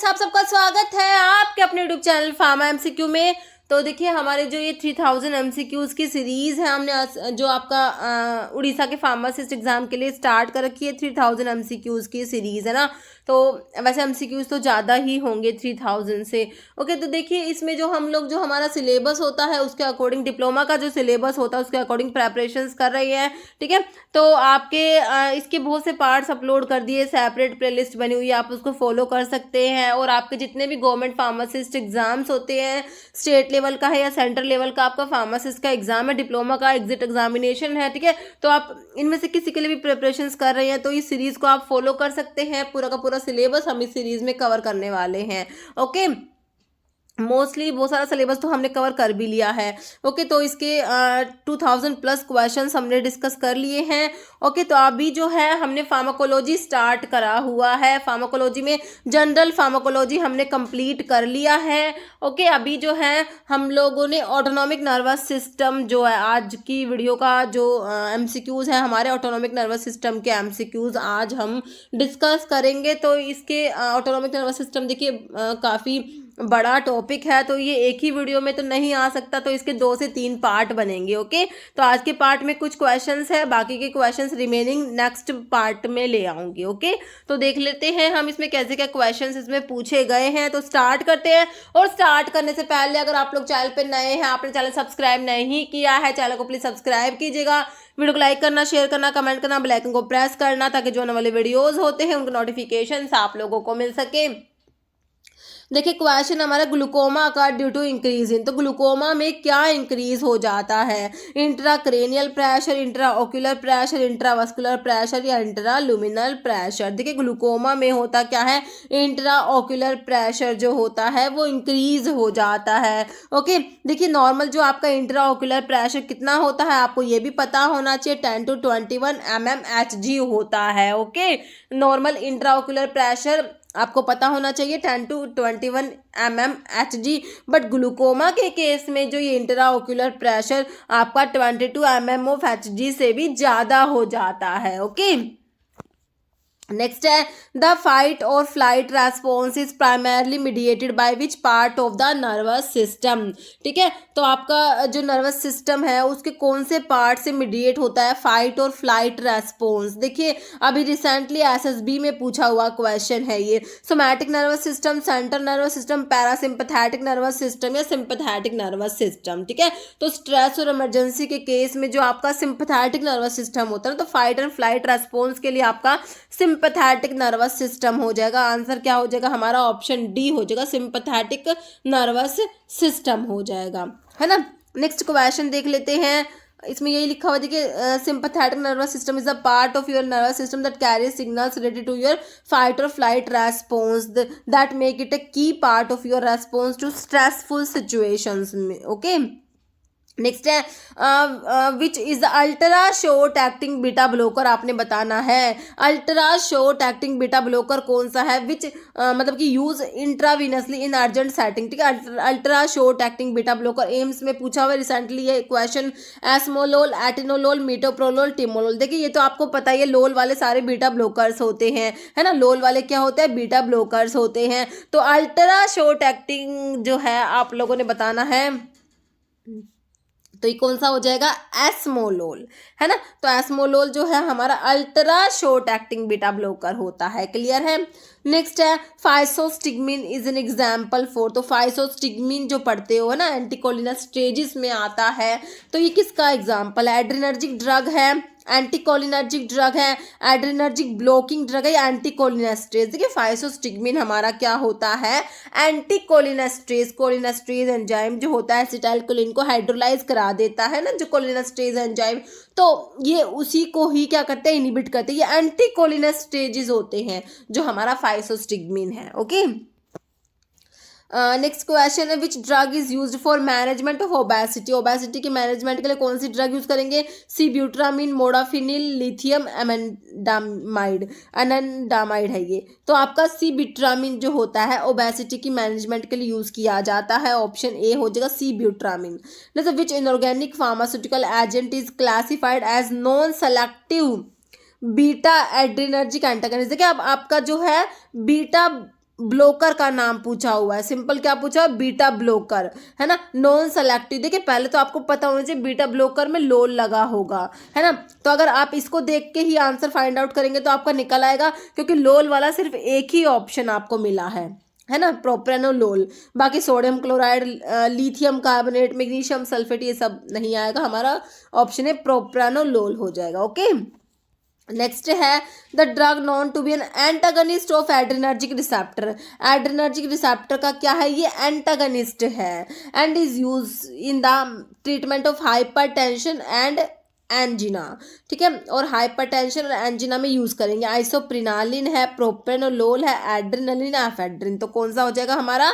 Friends, आप सबका स्वागत है आपके अपने यूट्यूब चैनल फार्मा एमसीक्यू में। तो देखिए, हमारे जो ये 3000 एमसीक्यूज की सीरीज है, हमने जो आपका उड़ीसा के फार्मासिस्ट एग्जाम के लिए स्टार्ट कर रखी है। 3000 एमसीक्यूज की सीरीज है ना। तो वैसे एमसीक्यूज तो ज़्यादा ही होंगे 3000 से। ओके, तो देखिए इसमें जो हम लोग जो हमारा सिलेबस होता है उसके अकॉर्डिंग, डिप्लोमा का जो सिलेबस होता है उसके अकॉर्डिंग प्रेपरेशंस कर रही है। ठीक है, तो आपके इसके बहुत से पार्ट्स अपलोड कर दिए, सेपरेट प्लेलिस्ट बनी हुई है, आप उसको फॉलो कर सकते हैं। और आपके जितने भी गवर्नमेंट फार्मासिस्ट एग्जाम्स होते हैं, स्टेट लेवल का है या सेंट्रल लेवल का आपका फार्मासिस्ट का एग्जाम है, डिप्लोमा का एग्जिट एग्जामिनेशन है, ठीक है, तो आप इनमें से किसी के लिए भी प्रिपरेशंस कर रहे हैं तो इस सीरीज को आप फॉलो कर सकते हैं। पूरा का पूरा सिलेबस हम इस सीरीज में कवर करने वाले हैं। ओके, मोस्टली बहुत सारा सिलेबस तो हमने कवर कर भी लिया है। ओके, तो इसके 2000 प्लस क्वेश्चंस हमने डिस्कस कर लिए हैं। ओके, तो अभी जो है हमने फार्माकोलॉजी स्टार्ट करा हुआ है। फार्माकोलॉजी में जनरल फार्माकोलॉजी हमने कंप्लीट कर लिया है। ओके, अभी जो है हम लोगों ने ऑटोनॉमिक नर्वस सिस्टम जो है, आज की वीडियो का जो एमसीक्यूज है हमारे ऑटोनॉमिक नर्वस सिस्टम के एमसीक्यूज आज हम डिस्कस करेंगे। तो इसके ऑटोनॉमिक नर्वस सिस्टम देखिए काफ़ी बड़ा टॉपिक है, तो ये एक ही वीडियो में तो नहीं आ सकता, तो इसके 2 से 3 पार्ट बनेंगे। ओके, तो आज के पार्ट में कुछ क्वेश्चंस है, बाकी के क्वेश्चंस रिमेनिंग नेक्स्ट पार्ट में ले आऊंगी। ओके, तो देख लेते हैं हम इसमें कैसे क्या क्वेश्चंस इसमें पूछे गए हैं। तो स्टार्ट करते हैं। और स्टार्ट करने से पहले अगर आप लोग चैनल पर नए हैं, आपने चैनल सब्सक्राइब नहीं किया है, चैनल को प्लीज सब्सक्राइब कीजिएगा। वीडियो को लाइक करना, शेयर करना, कमेंट करना, बेल आइकन को प्रेस करना, ताकि जो आने वाले वीडियोज होते हैं उनके नोटिफिकेशन आप लोगों को मिल सके। देखिए, क्वेश्चन हमारा ग्लूकोमा का ड्यू टू इंक्रीज इन, तो ग्लूकोमा में क्या इंक्रीज हो जाता है? Intracranial pressure, intraocular pressure, intravascular pressure या इंट्रालुमिनल प्रेशर। देखिए, ग्लूकोमा में होता क्या है, इंट्राओक्यूलर प्रेशर जो होता है वो इंक्रीज हो जाता है। ओके, देखिए नॉर्मल जो आपका इंट्राओक्यूलर प्रेशर कितना होता है आपको ये भी पता होना चाहिए, 10 to 21 mmHg होता है। ओके, नॉर्मल इंट्राओक्यूलर प्रेशर आपको पता होना चाहिए 10 to 21 mmHg। बट ग्लूकोमा के केस में जो ये इंट्राओक्यूलर प्रेशर आपका 22 mmHg से भी ज़्यादा हो जाता है। ओके, नेक्स्ट है द फाइट और flight response is primarily mediated by which part of the nervous system. ठीक है, तो आपका जो नर्वस सिस्टम है उसके कौन से पार्ट से मीडिएट होता है फाइट और फ्लाइट रेस्पॉन्स? देखिए, अभी रिसेंटली एसएसबी में पूछा हुआ क्वेश्चन है ये। Somatic nervous system, central nervous system, parasympathetic nervous system या सिंपैथेटिक नर्वस सिस्टम। ठीक है, तो स्ट्रेस और इमरजेंसी के केस में जो आपका सिंपैथेटिक नर्वस सिस्टम होता है तो फाइट एंड फ्लाइट रेस्पॉन्स के लिए आपका सिंपैथेटिक नर्वस सिस्टम हो जाएगा। आंसर क्या हो जाएगा हमारा? ऑप्शन डी हो जाएगा, सिंपैथेटिक नर्वस सिस्टम हो जाएगा, है ना। नेक्स्ट क्वेश्चन देख लेते हैं। इसमें यही लिखा हुआ है, देखिए, sympathetic nervous system is a part of your nervous system that carries signals related to your fight और flight response that make it a key part of your response to stressful situations में। Okay, next है which is the ultra short acting beta blocker. आपने बताना है ultra short acting beta blocker कौन सा है, which मतलब कि use intravenously in urgent setting. ठीक है, ultra short acting beta blocker AIIMS में पूछा हुआ रिसेंटली ये question. Esmolol, atenolol, metoprolol, timolol. देखिए, ये तो आपको पता ही है, लोल वाले सारे बीटा ब्लॉकर्स होते हैं, है ना। लोल वाले क्या होते हैं? बीटा ब्लॉकर्स होते हैं। तो अल्ट्रा शॉर्ट एक्टिंग जो है आप लोगों ने बताना है, तो ये कौन सा हो जाएगा? एस्मोलोल, है ना। तो एस्मोलोल जो है हमारा ultra short acting beta blocker होता है। क्लियर है। नेक्स्ट है फाइसोस्टिग्मिन इज एन एग्जाम्पल फॉर। तो फाइसोस्टिग्मिन जो पढ़ते हो ना, एंटीकोलिनर्जिक में आता है, तो ये किसका एग्जाम्पल है? एड्रिनर्जिक ड्रग है, एंटीकोलिनर्जिक ड्रग है, एड्रिनर्जिक ब्लॉकिंग ड्रग है या एंटीकोलिनेस्ट्रेज। देखिए, फाइसोस्टिग्मिन हमारा क्या होता है? एंटीकोलिनेस्ट्रेज। कोलिनेस्ट्रेज एंजाइम जो होता है एसिटाइलकोलिन को हाइड्रोलाइज करा देता है ना, जो कोलिनेस्ट्रेज एंजाइम, तो ये उसी को ही क्या करते हैं? इनहिबिट करते हैं। ये एंटीकोलिनेस्ट्रेजेस होते हैं जो हमारा फाइसोस्टिग्मिन है। ओके, नेक्स्ट क्वेश्चन है which drug is used for management of obesity. Obesity के मैनेजमेंट के लिए कौन सी ड्रग यूज करेंगे? सीब्यूट्रामिन, मोडाफिनिल, लिथियम एनांडामाइड है ये। तो आपका सीब्यूट्रामिन जो होता है ओबेसिटी की मैनेजमेंट के लिए यूज किया जाता है। ऑप्शन ए हो जाएगा सीब्यूट्रामिन। जैसे which inorganic pharmaceutical agent is classified as non selective beta adrenergic antagonist. देखिए, अब आपका जो है बीटा ब्लोकर का नाम पूछा हुआ है, सिंपल क्या पूछा है, बीटा ब्लोकर, है ना। नॉन सेलेक्टिव, देखिए पहले तो आपको पता होना चाहिए बीटा ब्लोकर में लोल लगा होगा, है ना। तो अगर आप इसको देख के ही आंसर फाइंड आउट करेंगे तो आपका निकल आएगा, क्योंकि लोल वाला सिर्फ एक ही ऑप्शन आपको मिला है ना, प्रोप्रेनोलोल। बाकी sodium chloride, lithium carbonate, magnesium sulphate, ये सब नहीं आएगा, हमारा ऑप्शन है प्रोप्रेनोलोल हो जाएगा। ओके, नेक्स्ट है the drug known to be an antagonist of adrenergic receptor. Adrenergic receptor का क्या है, ये एंटागनिस्ट है and is use in the treatment of hypertension and angina, ठीक है। और हाइपरटेंशन और एंजिना में यूज करेंगे। आइसोप्रिनालिन है, प्रोप्रेनोलोल है, एड्रेनलिन है, एफेड्रिन। तो कौन सा हो जाएगा हमारा,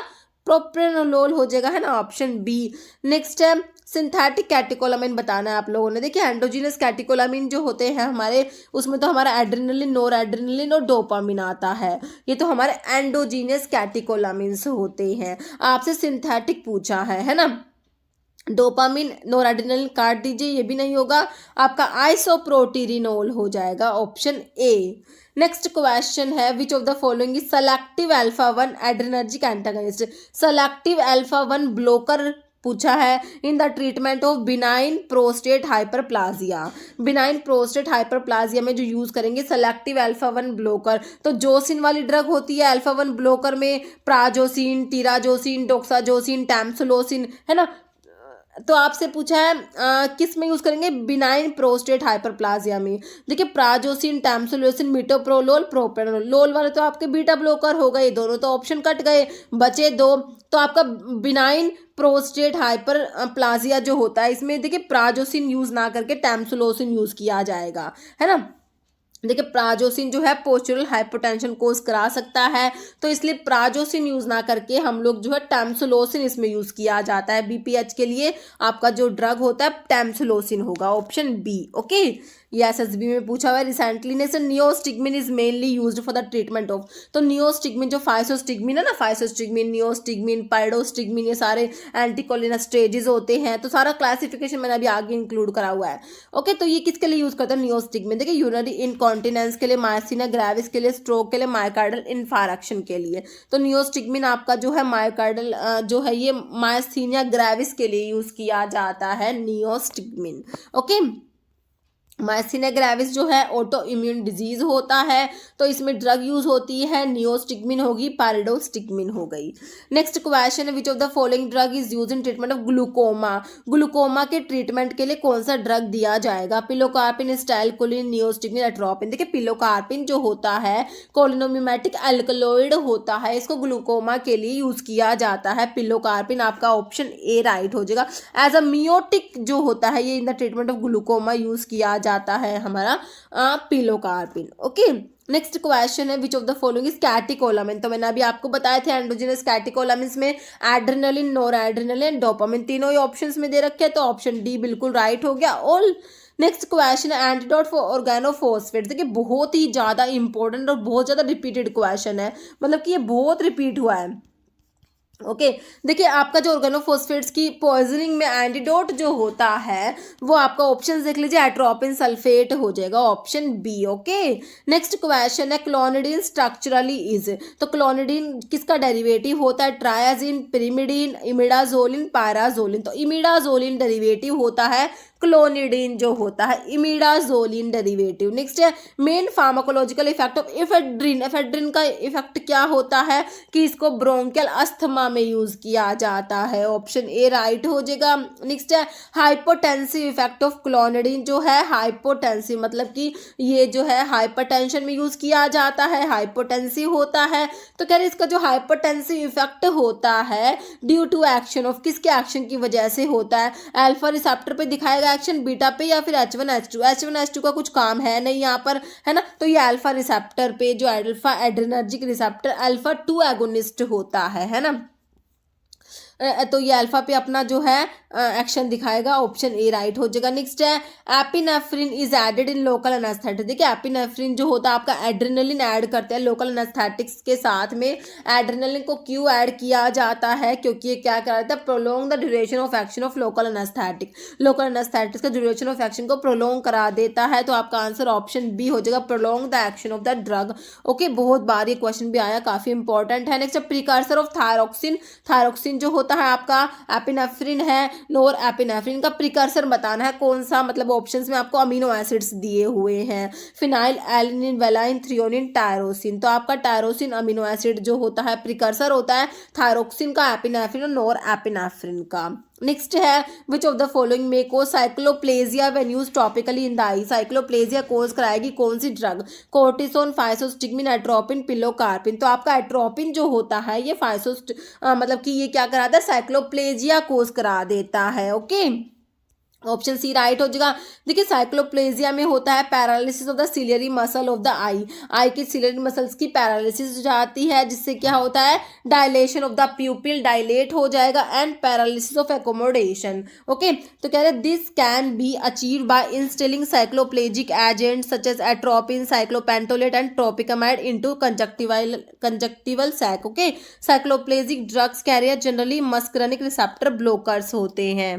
प्रोप्रेनोलोल हो जाएगा, है ना, ऑप्शन बी। नेक्स्ट है सिंथेटिक कैटेकोलामिन बताना है आप लोगों ने। देखिए एंडोजीनस कैटेकोलामिन जो होते हैं हमारे, उसमें तो हमारा एड्रेनलिन, नोर एड्रेनलिन और डोपामिन आता है, ये तो हमारे एंडोजीनस कैटेकोलामिन्स होते हैं। आपसे सिंथेटिक पूछा है ना। डोपामिन, नोराड्रेनलिन काट दीजिए, ये भी नहीं होगा, आपका आइसोप्रोटीरिनोल हो जाएगा, ऑप्शन ए। नेक्स्ट क्वेश्चन है which of the following is selective alpha 1 adrenergic antagonist. Selective alpha 1 blocker पूछा है इन the treatment of benign prostate hyperplasia. Benign prostate hyperplasia में जो यूज करेंगे सेलेक्टिव अल्फा 1 ब्लोकर, तो जोसिन वाली ड्रग होती है अल्फा 1 ब्लोकर में, प्राजोसिन, टीराजोसिन, डोक्साजोसिन, टैम्सुलोसिन, है ना। तो आपसे पूछा है किस में यूज करेंगे, बिनाइन प्रोस्टेट हाइपरप्लाजिया में। देखिए प्राजोसिन, टैम्सुलोसिन, मिटोप्रोलोल, प्रोप्रेनोलोल। लोल वाले तो आपके बीटा ब्लोकर हो गए, दोनों तो ऑप्शन कट गए, बचे दो। तो आपका बिनाइन प्रोस्टेट हाइपरप्लाजिया जो होता है, इसमें देखिए प्राजोसिन यूज ना करके टैम्सुलोसिन यूज किया जाएगा, है ना। देखिए प्राजोसिन जो है पोस्चरल हाइपोटेंशन कोज करा सकता है, तो इसलिए प्राजोसिन यूज ना करके हम लोग जो है टैम्सुलोसिन इसमें यूज किया जाता है। बीपीएच के लिए आपका जो ड्रग होता है टैम्सुलोसिन होगा, ऑप्शन बी। ओके, ये एसएसबी में पूछा हुआ है। रिसेंटली ने sir neostigmine is mainly used for the treatment of. तो नियोस्टिग्मिन जो फाइसोस्टिग्मिन है ना, फाइसोस्टिग्मिन, नियोस्टिग्मिन, पाइडोस्टिग्मिन, ये सारे एंटीकोलिनेस्टेजेस होते हैं। तो सारा क्लासिफिकेशन मैंने अभी आगे इंक्लूड करा हुआ है। ओके, तो ये किसके लिए यूज करते हैं नियोस्टिग्मिन, देखिए यूरिनरी इनकॉन्टिनेंस के लिए, मायसीना ग्रेविस के लिए, स्ट्रोक के लिए, मायोकार्डल इन्फारक्शन के लिए। तो नियोस्टिग्मिन आपका जो है मायोकार्डल जो है ये मायसीनिया ग्रेविस के लिए यूज किया जाता है नियोस्टिग्मिन। ओके, मायसीनिया ग्रेविस जो है ऑटो इम्यून डिजीज होता है, तो इसमें ड्रग यूज होती है, नियोस्टिग्मिन होगी, पारिडोस्टिग्मिन हो गई। नेक्स्ट क्वेश्चन है which of the following drug is use in treatment of glaucoma. Glaucoma के ट्रीटमेंट के लिए कौन सा ड्रग दिया जाएगा, पिलोकार्पिन, स्टाइलकोलिन, नियोस्टिग्मिन, एट्रोपिन। देखिए पिलोकार्पिन जो होता है कोलिनोमिमेटिक अल्कलॉइड होता है, इसको ग्लूकोमा के लिए यूज किया जाता है, पिलोकार्पिन। आपका ऑप्शन ए राइट हो जाएगा। एज अ मियोटिक जो होता है ये in the treatment of glaucoma use किया जाता है हमारा पिलोकार्पिन। ओके, नेक्स्ट क्वेश्चन है which of the following is catecholamine. तो मैंने अभी आपको बताए थे एंडोजिनस कैटेकोलामिन्स में एड्रेनलिन, नोर एड्रेनलिन, डोपामिन, तीनों ही ऑप्शंस में दे रखे हैं, तो ऑप्शन डी बिल्कुल राइट हो गया। ऑल नेक्स्ट क्वेश्चन है एंटीडोट फॉर ऑर्गेनोफॉस्फेट। देखिए बहुत ही ज्यादा इंपॉर्टेंट और बहुत ज्यादा रिपीटेड क्वेश्चन है, मतलब कि ये बहुत रिपीट हुआ है। ओके, देखिए आपका जो ऑर्गेनोफॉस्फेट्स की पॉइजनिंग में एंटीडोट जो होता है वो आपका ऑप्शन देख लीजिए, एट्रोपिन सल्फेट हो जाएगा, option B. Okay, next question है क्लोनिडीन स्ट्रक्चरली इज। तो क्लोनिडीन किसका डेरिवेटिव होता है, ट्रायाजिन, पिरिमिडीन, इमिडाजोलिन, पैराजोलिन। तो इमिडाजोलिन डेरिवेटिव होता है, क्लोनिडीन जो होता है इमिडाजोलिन डेरिवेटिव। नेक्स्ट है main pharmacological effect of ephedrine. Ephedrine का इफेक्ट क्या होता है कि इसको ब्रोंकियल अस्थमा में यूज किया जाता है, ऑप्शन ए राइट हो जाएगा। नेक्स्ट है हाइपोटेंसिव इफेक्ट ऑफ क्लोनिडीन, जो है हाइपोटेंसिव मतलब कि ये जो है हाइपरटेंशन में यूज किया जाता है, हाइपोटेंसिव होता है। तो कह रहे इसका जो हाइपोटेंसिव इफेक्ट होता है ड्यू टू एक्शन ऑफ, किसके एक्शन की वजह से होता है, अल्फा रिसेप्टर पे दिखाएगा एक्शन, बीटा पे, या फिर H1H2। H1H2 का कुछ काम है नहीं यहाँ पर, है ना। तो ये अल्फा रिसेप्टर पे जो alpha adrenergic receptor alpha 2 agonist होता है ना। तो ये अल्फा पे अपना जो है एक्शन दिखाएगा, ऑप्शन ए राइट हो जाएगा। नेक्स्ट है epinephrine is added in local anaesthetic. देखिए एपिनेफ्रिन जो होता है आपका एड्रेनलिन ऐड करते हैं लोकल एनेस्थेटिक्स के साथ में। एड्रेनलिन को क्यों ऐड किया जाता है, क्योंकि ये क्या कराता है, prolong the duration of action of local anaesthetic. Local anaesthetics का ड्यूरेशन ऑफ एक्शन को प्रोलोंग करा देता है। तो आपका आंसर ऑप्शन बी हो जाएगा, prolong the action of the drug. Okay, बहुत बार ये क्वेश्चन भी आया, काफी इंपॉर्टेंट है। Next precursor of thyroxine. Thyroxine जो होता है आपका एपिनेफ्रिन है, नोर एपिनेफ्रिन का प्रिकर्सर बताना है कौन सा, मतलब ऑप्शंस में आपको अमीनो एसिड्स दिए हुए हैं, phenyl alanine valine threonine tyrosine. तो आपका टायरोसिन अमीनो एसिड जो होता है प्रिकर्सर होता है थायरोक्सिन का, एपिनेफ्रिन और नोर एपिनेफ्रिन का। नेक्स्ट है विच ऑफ द फॉलोइंग में को cycloplegia when used topically in the eye. Cycloplegia cause कराएगी कौन सी drug, cortisone, physostigmine, atropine, pilocarpine. तो आपका एट्रोपिन जो होता है ये मतलब कि ये क्या कराता है, साइक्लोप्लेजिया कोज करा देता है। ओके, ऑप्शन सी राइट हो जाएगा। देखिए साइक्लोप्लेजिया में होता है paralysis of the ciliary muscle of the eye की सिलियरी मसल्स की पैरालिसिस हो जाती है, जिससे क्या होता है, dilation of the pupil dilate हो जाएगा and paralysis of accommodation. Okay, तो कह रहे this can be achieve by instilling cycloplegic agent such as atropine, cyclopentolate and tropicamide into conjunctival sac. Okay, cycloplegic drugs carrier generally muscarinic receptor blockers होते हैं।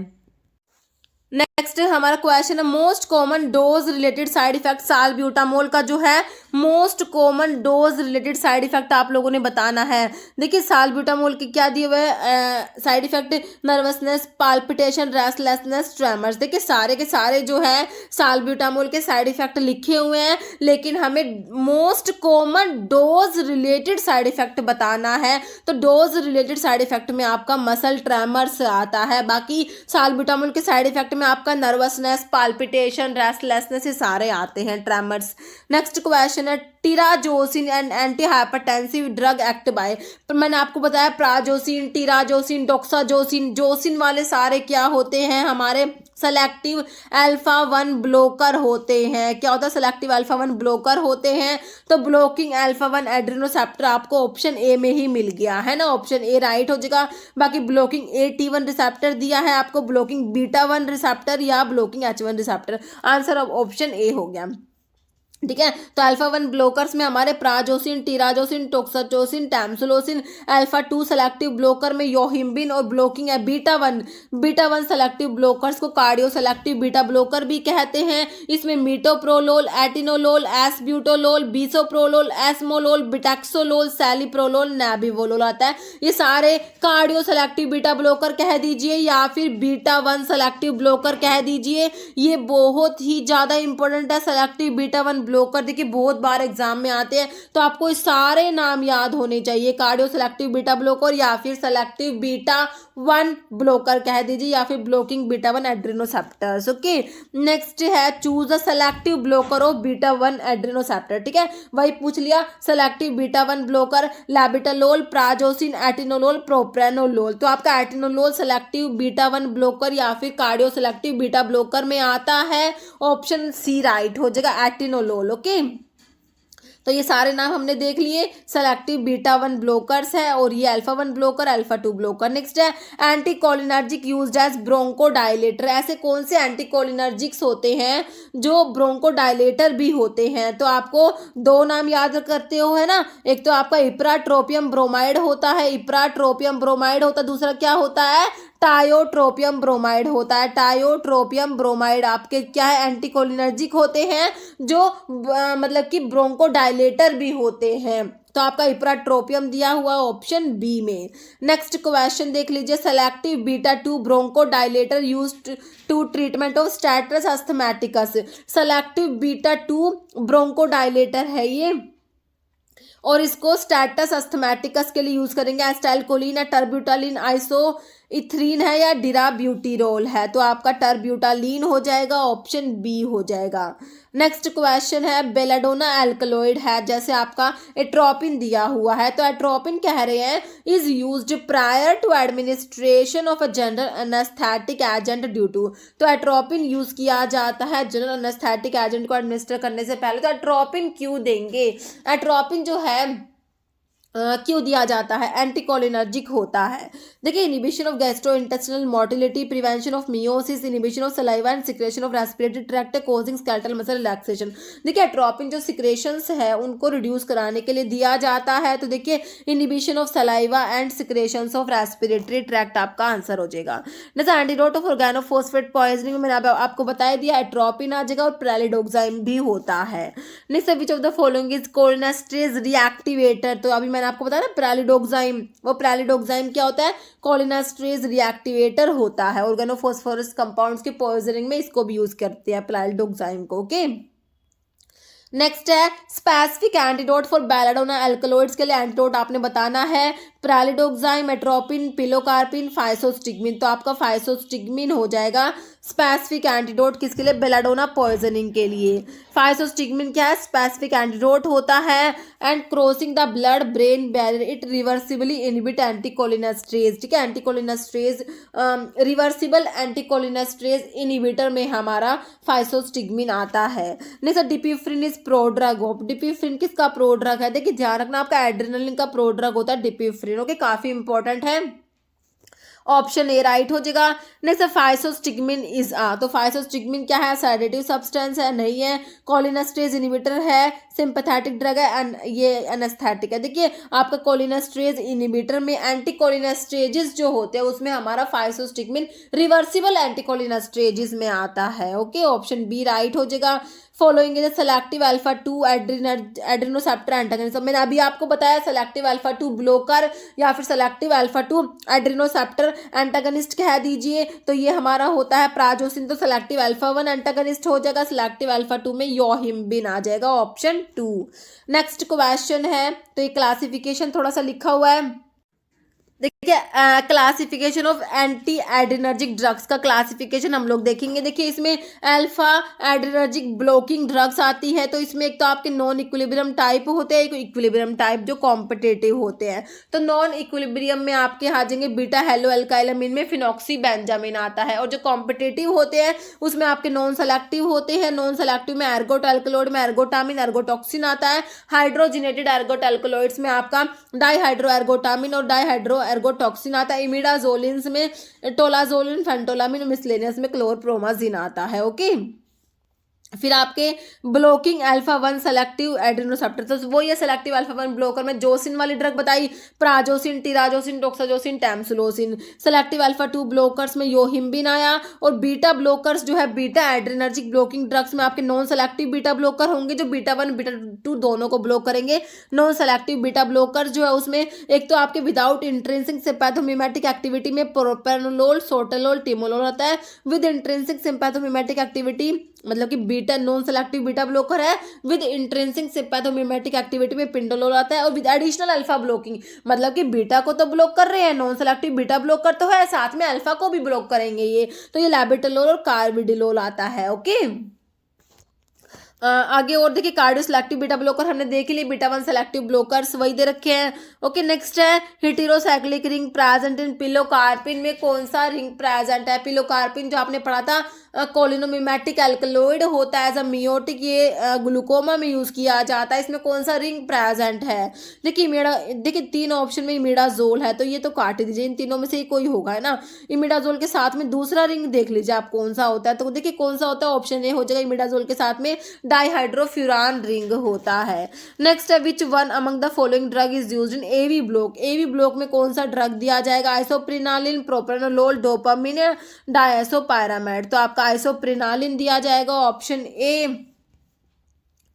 Next हमारा question है most common dose related side effect. Salbutamol का जो है most common dose related side effect आप लोगों ने बताना है। देखिए साल्ब्यूटामोल के क्या दिए हुए side effect, nervousness, palpitation, restlessness, tremors. देखिए सारे के सारे जो है साल्ब्यूटामोल के साइड इफेक्ट लिखे हुए हैं, लेकिन हमें most common dose related side effect बताना है। तो डोज रिलेटेड साइड इफेक्ट में आपका मसल ट्रेमर्स आता है, बाकी साल्ब्यूटामोल के साइड इफेक्ट में आपका नर्वसनेस, पाल्पिटेशन, रेस्टलेसनेस ये सारे आते हैं, ट्रेमर्स। नेक्स्ट क्वेश्चन है terazosin and anti hypertensive drug act by. मैंने आपको बताया प्राजोसिन, टिराजोसिन, डोक्साजोसिन, जोसिन वाले सारे क्या होते हैं, हमारे सेलेक्टिव अल्फा 1 ब्लॉकर होते हैं। क्या होता है, सेलेक्टिव अल्फा 1 ब्लॉकर होते हैं। तो ब्लॉकिंग अल्फा 1 एड्रेनोसेप्टर आपको ऑप्शन ए में ही मिल गया है ना, ऑप्शन ए राइट हो जाएगा। बाकी ब्लॉकिंग AT1 रिसेप्टर दिया है आपको, ब्लॉकिंग बीटा 1 रिसेप्टर या ब्लॉकिंग H1 रिसेप्टर, आंसर अब ऑप्शन ए हो गया। ठीक है, तो अल्फा 1 ब्लॉकर्स में हमारे prazosin, terazosin, doxazosin, tamsulosin, alpha 2 selective blocker में योहिम्बिन और ब्लॉकिंग है बीटा 1 सेलेक्टिव ब्लॉकर्स को कार्डियो सेलेक्टिव बीटा ब्लॉकर भी कहते हैं। इसमें metoprolol, atenolol, acebutolol, bisoprolol, esmolol, betaxolol, celiprolol, nebivolol आता है। ये सारे कार्डियो सेलेक्टिव बीटा ब्लॉकर कह दीजिए या फिर बीटा 1 सेलेक्टिव ब्लॉकर कह दीजिए। ये बहुत ही ज्यादा इंपॉर्टेंट है सेलेक्टिव बीटा 1 ब्लॉकर। देखिए बहुत बार एग्जाम में आते हैं, तो आपको सारे नाम याद होने चाहिए, कार्डियो सेलेक्टिव बीटा ब्लॉकर या फिर सेलेक्टिव बीटा 1 ब्लॉकर कह दीजिए या फिर blocking beta 1 adrenoceptors. Okay, next है choose the selective blocker of beta 1 adrenoceptor. ठीक है, वही पूछ लिया, selective beta 1 blocker labetalol, prazosin, atenolol, propranolol. तो आपका एटिनोलोल सेलेक्टिव बीटा 1 ब्लॉकर या फिर कार्डियो सेलेक्टिव बीटा ब्लॉकर में आता है, ऑप्शन सी राइट हो जाएगा, एटिनोलोल। ओके, तो ये सारे नाम हमने देख लिए, सेलेक्टिव बीटा 1 ब्लॉकर्स है और ये alpha 1 blocker, alpha 2 blocker. Next है एंटीकोलिनर्जिक यूज्ड एज ब्रोंकोडायलेटर। ऐसे कौन से एंटीकोलिनर्जिक्स होते हैं जो ब्रोंकोडायलेटर भी होते हैं, तो आपको दो नाम याद करते हो है ना, एक तो आपका इप्राट्रोपियम ब्रोमाइड होता है, इप्राट्रोपियम ब्रोमाइड होता है, दूसरा क्या होता है, टायोट्रोपियम ब्रोमाइड होता है। टायोट्रोपियम ब्रोमाइड आपके क्या है, एंटीकोलिनर्जिक होते हैं जो मतलब कि ब्रोंकोडायलेटर भी होते हैं। तो आपका इप्राट्रोपियम दिया हुआ ऑप्शन बी में। नेक्स्ट क्वेश्चन देख लीजिए, selective beta 2 bronchodilator used to treatment of status asthmaticus. Selective beta 2 bronchodilator है ये, और इसको स्टेटस अस्थमैटिकस के लिए यूज करेंगे। एस्टाइलकोलिन है, टर्ब्यूटालिन, आइसोइथ्रीन है या डिराब्यूटिरोल है, तो आपका टर्ब्यूटालिन हो जाएगा, ऑप्शन बी हो जाएगा। नेक्स्ट क्वेश्चन है बेलाडोना एल्कलॉइड है, जैसे आपका एट्रोपिन दिया हुआ है, तो एट्रोपिन कह रहे हैं is used prior to administration of a general anaesthetic agent due to. तो एट्रोपिन यूज किया जाता है जनरल एनेस्थेटिक एजेंट को एडमिनिस्टर करने से पहले। तो एट्रोपिन क्यों देंगे, एट्रोपिन जो है क्यों दिया जाता है, एंटीकोलिनर्जिक होता है। देखिए inhibition of gastro intestinal motility, prevention of meiosis, inhibition of saliva and secretion of respiratory tract causing skeletal muscle relaxation. देखिए एट्रोपिन जो सिक्रेशंस है उनको रिड्यूस कराने के लिए दिया जाता है, तो देखिए inhibition of saliva and secretions of respiratory tract आपका आंसर हो जाएगा। जैसे एंटीडोट ऑफ ऑर्गेनोफॉस्फेट पॉइजनिंग में मैंने आपको बता दिया, एट्रोपिन आ जाएगा और प्रेलिडोक्साइम भी होता है। Next which of the following is cholinesterase reactivator, तो अभी मैंने आपको बताया ना प्रेलिडोक्साइम, वो प्रेलिडोक्साइम क्या होता है, कोलिनेस्ट्रेज रिएक्टिवेटर होता है। ऑर्गेनोफॉस्फोरस कंपाउंड्स के पॉइजनिंग में इसको भी यूज करते हैं प्रेलिडोक्साइम को। ओके नेक्स्ट है specific antidote for belladonna alkaloids के लिए एंटीडोट आपने बताना है प्रेलिडोक्साइम, एट्रोपिन, पिलोकार्पिन, फाइसोस्टिग्मिन, तो आपका फाइसोस्टिग्मिन हो जाएगा स्पेसिफिक एंटीडोट किसके लिए, बेलाडोना पॉइजनिंग के लिए। फाइसोस्टिग्मिन क्या है, स्पेसिफिक एंटीडोट होता है and crossing the blood brain barrier it reversibly inhibit anticholinesterase, ठीक है, एंटीकोलिनेस्ट्रेज रिवर्सिबल एंटीकोलिनेस्ट्रेज इनहिबिटर में हमारा फाइसोस्टिग्मिन आता है। नेक्स्ट डिपिफ्रिन इज प्रोड्रग ऑफ, डिपिफ्रिन किसका प्रोड्रग है, देखिए ध्यान रखना आपका एड्रेनलिन का प्रोड्रग होता है डिपिफ्रिन। ओके काफी इंपॉर्टेंट है, ऑप्शन ए राइट हो जाएगा। नेक्स्ट फाइसोस्टिग्मिन इज तो फाइसोस्टिग्मिन क्या है, सेडेटिव सब्सटेंस है, नहीं है, कोलिनेस्ट्रेज इनहिबिटर है, सिंपैथेटिक ड्रग है, ये एनेस्थेटिक है। देखिए आपका कोलिनेस्ट्रेज इनहिबिटर में एंटीकोलिनेस्ट्रेजेस जो होते हैं उसमें हमारा फाइसोस्टिग्मिन रिवर्सिबल एंटीकोलिनेस्ट्रेजेस में आता है। ओके ऑप्शन बी राइट हो जाएगा। Following is selective alpha 2 adrenoceptor antagonist, मैंने अभी आपको बताया सेलेक्टिव अल्फा 2 ब्लोकर या फिर सेलेक्टिव अल्फा 2 एड्रेनोसेप्टर एंटागनिस्ट कह दीजिए, तो ये हमारा होता है प्राजोसिन, तो सेलेक्टिव अल्फा 1 एंटागनिस्ट हो जाएगा, सेलेक्टिव अल्फा 2 में योहिम्बिन आ जाएगा, ऑप्शन 2। नेक्स्ट क्वेश्चन है, तो ये क्लासिफिकेशन थोड़ा सा लिखा हुआ है, देखिए classification of anti adrenergic drugs का क्लासिफिकेशन हम लोग देखेंगे। देखिए इसमें अल्फा एड्रेनर्जिक ब्लॉकिंग ड्रग्स आती है, तो इसमें एक तो आपके नॉन इक्विलिब्रियम टाइप होते हैं, एक इक्विलिब्रियम टाइप जो कॉम्पिटेटिव होते हैं। तो नॉन इक्विलिब्रियम में आपके आ जाएंगे बीटा हेलो एल्काइलामिन में फिनॉक्सीबेंजामिन आता है, और जो कॉम्पिटेटिव होते हैं उसमें आपके नॉन सेलेक्टिव होते हैं, नॉन सेलेक्टिव में एर्गोट एल्कलॉइड में एर्गोटामिन एर्गोटॉक्सिन आता है, हाइड्रोजिनेटेड एर्गोट एल्कलॉइड्स में आपका डाईहाइड्रो एर्गोटामिन और डाईहाइड्रो एर्गोटॉक्सिन आता है, इमिडाजोलिन्स में टोलाजोलिन, फेंटोलामिन, मिसलेनियस में क्लोरप्रोमाजिन आता है। ओके फिर आपके ब्लॉकिंग अल्फा 1 सेलेक्टिव एड्रेनोसेप्टर, तो वो ये सेलेक्टिव अल्फा 1 ब्लॉकर में जोसिन वाली ड्रग बताई, prazosin, terazosin, doxazosin, tamsulosin. Selective alpha 2 blockers में योहिम्बिन आया, और बीटा ब्लॉकर्स जो है बीटा एड्रेनर्जिक ब्लॉकिंग ड्रग्स में आपके नॉन सेलेक्टिव बीटा ब्लॉकर होंगे जो बीटा 1 बीटा 2 दोनों को ब्लॉक करेंगे। नॉन सेलेक्टिव बीटा ब्लॉकर जो है उसमें एक तो आपके विदाउट इंट्रिंसिक सिंपैथोमिमेटिक एक्टिविटी में प्रोपेनोलोल, सोटेलोल, टिमोलोल आता है, विद इंट्रिंसिक सिंपैथोमिमेटिक एक्टिविटी मतलब कि beta non selective beta blocker है, विद इंट्रिंसिक सिंपैथोमिमेटिक एक्टिविटी में पिंडोलोल आता है, और विद एडिशनल अल्फा ब्लॉकिंग मतलब कि बीटा को तो ब्लॉक कर रहे हैं, नॉन सेलेक्टिव बीटा ब्लॉकर तो है, साथ में अल्फा को भी ब्लॉक करेंगे ये, तो ये लैबिटोलोल और कार्बिडिलोल आता है। ओके आगे और देखिए कार्डियो सेलेक्टिव बीटा ब्लॉकर हमने देख लिए, बीटा 1 सेलेक्टिव ब्लॉकर्स वही दे रखे हैं। ओके नेक्स्ट है heterocyclic ring present in pilocarpine में कौन सा रिंग प्रेजेंट है, पिलोकार्पिन जो आपने पढ़ा था कोलिनोमिमेटिक एल्कलॉइड होता है एज अ मियोटिक, ये ग्लूकोमा में यूज किया जाता है, इसमें कौन सा रिंग प्रेजेंट है, देखिए 3 ऑप्शन में इमिडाजोल है, तो ये तो काट दीजिए, इन तीनों में से ही कोई होगा है ना। इमिडाजोल के साथ में दूसरा रिंग देख लीजिए आप कौन सा होता है, तो देखिए कौन सा होता है, ऑप्शन ए हो जाएगा, इमिडाजोल के साथ में डाईहाइड्रोफ्यूरान रिंग होता है। नेक्स्ट है which one among the following drug is used in AV block, AV block में कौन सा ड्रग दिया जाएगा, आइसोप्रिनालिन, प्रोप्रेनोलोल, डोपामिन, डायसोपायरामाइड, तो आपका आइसोप्रिनालिन दिया जाएगा, ऑप्शन ए।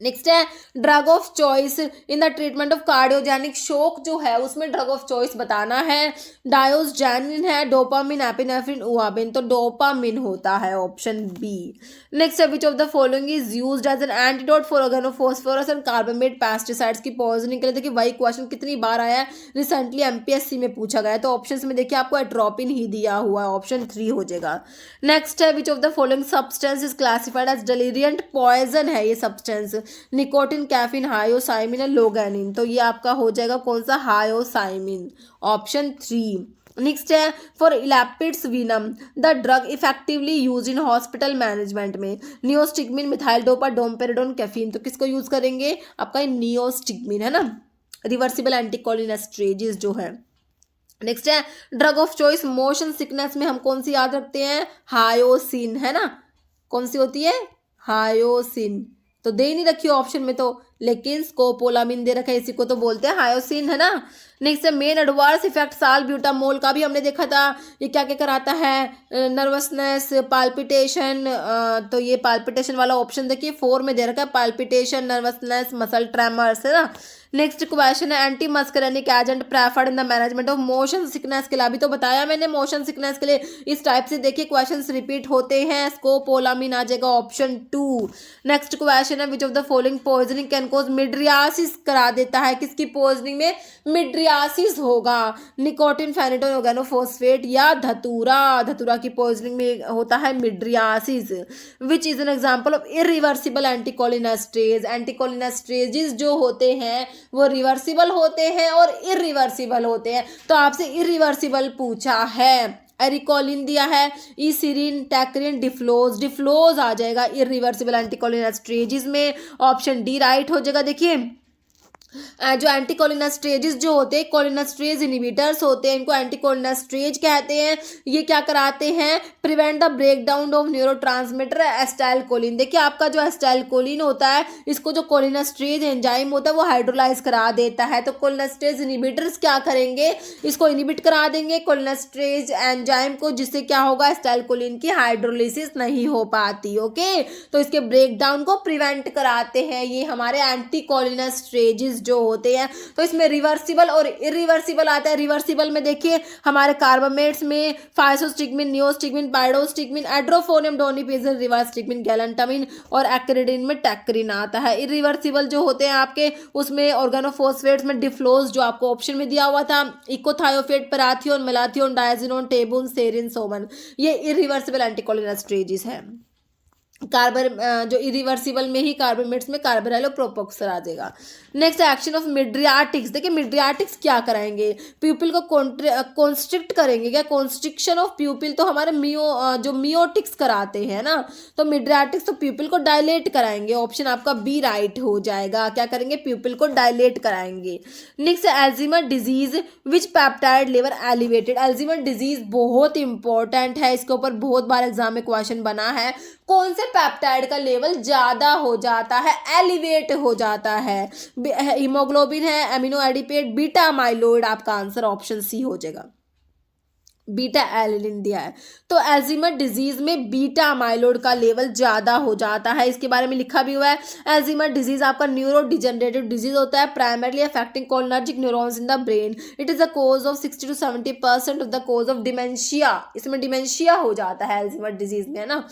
नेक्स्ट है drug of choice in the treatment of cardiogenic शोक जो है उसमें ड्रग ऑफ चॉइस बताना है, डायोस्जैनिन है, डोपामिन, एपिनेफ्रिन, उआबिन, तो डोपामिन होता है, ऑप्शन बी। नेक्स्ट है which of the following is used as an antidote for organophosphorus and carbamate pesticides की पॉइजनिंग के लिए, देखिए वही क्वेश्चन कितनी बार आया है, रिसेंटली एमपीएससी में पूछा गया है, तो ऑप्शन में देखिए आपको एट्रोपिन ही दिया हुआ है, ऑप्शन 3 हो जाएगा। नेक्स्ट है which of the following substance is classified as deliriant poison है ये सब्सटेंस, निकोटिन, कैफीन, हायोसाइमिन और लोगैनिन, तो ये आपका हो जाएगा कौन सा, हायोसाइमिन, ऑप्शन 3। नेक्स्ट है for elapids venom the drug effectively use in hospital management में, neostigmine, methyl dopa, domperidone, caffeine, तो किसको यूज करेंगे, आपका नियोस्टिग्मिन है ना, रिवर्सिबल एंटीकोलिनेस्ट्रेजेस जो है। नेक्स्ट है drug of choice motion sickness में हम कौन सी याद रखते हैं, हायोसिन, है ना, कौन सी होती है, हायोसिन। तो दे ही नहीं रखी ऑप्शन में तो, लेकिन स्कोपोलामिन दे रखा है, इसी को तो बोलते हैं हायोसिन, है ना। नेक्स्ट है मेन एडवर्स इफेक्ट सालब्यूटामोल का भी हमने देखा था, ये क्या क्या कराता है, नर्वसनेस, पाल्पिटेशन, तो ये पाल्पिटेशन वाला ऑप्शन देखिए 4 में दे रखा है, पाल्पिटेशन, नर्वसनेस, मसल ट्रेमर्स, है ना। नेक्स्ट क्वेश्चन है anti muscarinic agent preferred in the management of motion sickness के लिए, अभी तो बताया मैंने मोशन सिकनेस के लिए इस टाइप से देखिए क्वेश्चंस रिपीट होते हैं, स्कोपोलामिन आ जाएगा ऑप्शन 2। नेक्स्ट क्वेश्चन है which of the following poisoning can cause mydriasis, करा देता है किसकी पॉइजनिंग में, मिड्रियासिस होगा, निकोटिन, फेनिटोन, ऑर्गेनोफॉस्फेट या धतूरा, धतूरा की पॉइजनिंग में होता है mydriasis. Which is an example of irreversible anticholinesterase, anticholinesterases जो होते हैं वो रिवर्सिबल होते हैं और इरिवर्सिबल होते हैं, तो आपसे इरिवर्सिबल पूछा है, एरिकोलिन दिया है, ईसिरिन, टैक्रिन, डिफ्लोज, डिफ्लोज आ जाएगा इरिवर्सिबल एंटीकोलिनेस्ट्रेजेस में, ऑप्शन डी राइट हो जाएगा। देखिए जो एंटीकोलिनेस्ट्रेजेस जो होते हैं कोलिनेस्ट्रेज इनहिबिटर्स होते हैं, इनको एंटीकोलिनेस्ट्रेज कहते हैं, ये क्या कराते हैं, prevent the breakdown of neurotransmitter acetylcholine. देखिए आपका जो एसिटाइलकोलिन होता है इसको जो कोलिनेस्ट्रेज एंजाइम होता है वो हाइड्रोलाइज करा देता है, तो कोलिनेस्ट्रेज इनहिबिटर्स क्या करेंगे, इसको इनहिबिट करा देंगे कोलिनेस्ट्रेज एंजाइम को, जिससे क्या होगा, एसिटाइलकोलिन की हाइड्रोलिसिस नहीं हो पाती, ओके, तो इसके ब्रेकडाउन को प्रिवेंट कराते हैं ये हमारे एंटीकोलिनेस्ट्रेजेस जो होते हैं। तो इसमें रिवर्सिबल और इरिवर्सिबल आता है, रिवर्सिबल में देखिए हमारे कार्बामेट्स में फाइसोस्टिग्मिन, नियोस्टिग्मिन, पाइडोस्टिग्मिन, एड्रोफोनियम, डोनिपेजिल, रिवास्टिग्मिन, गैलेंटामिन और एक्रिडिन में टैक्रिन आता है। इरिवर्सिबल जो होते हैं आपके उसमें ऑर्गेनोफॉस्फेट्स में डिफ्लोज जो आपको ऑप्शन में दिया हुआ था, इकोथायोफेट, पैराथियोन, मेलाथियोन, डायजिनोन, टेबुन, सेरिन, सोमन, ये इरिवर्सिबल एंटीकोलिनेस्ट्रेजेस है। कार्बन जो इरिवर्सिबल में ही कार्बामेट्स में कार्बोराइल और प्रोपोक्सर आ जाएगा। नेक्स्ट एक्शन ऑफ मिड्रियाटिक्स, देखिए मिड्रियाटिक्स क्या कराएंगे, प्यूपिल को कॉन्स्ट्रिक्ट करेंगे, क्या कॉन्स्ट्रिक्शन ऑफ प्यूपिल, तो हमारे जो मियोटिक्स कराते हैं ना, तो मिड्रियाटिक्स तो प्यूपिल को डायलेट कराएंगे, ऑप्शन आपका बी राइट हो जाएगा, क्या करेंगे, प्यूपिल को डायलेट कराएंगे। Next Alzheimer disease which peptide level elevated, Alzheimer disease बहुत इंपॉर्टेंट है, इसके ऊपर बहुत बार एग्जाम में क्वेश्चन बना है, कौन से पेप्टाइड का लेवल ज्यादा हो जाता है, एलिवेट हो जाता है, हीमोग्लोबिन है, एमिनो एडिपेट, बीटा अमाइलोइड, आपका आंसर ऑप्शन सी हो जाएगा, बीटा एलिलिन दिया है, तो एल्जीमर डिजीज में बीटा अमाइलोइड का लेवल ज्यादा हो जाता है, इसके बारे में लिखा भी हुआ है। एल्जीमर डिजीज आपका न्यूरो डिजेनरेटिव डिजीज होता है, primarily affecting cholinergic neurons in the brain, it is the cause of 60 to 70% of the cause of dementia, इसमें डिमेंशिया हो जाता है एल्जीमर डिजीज में, है ना।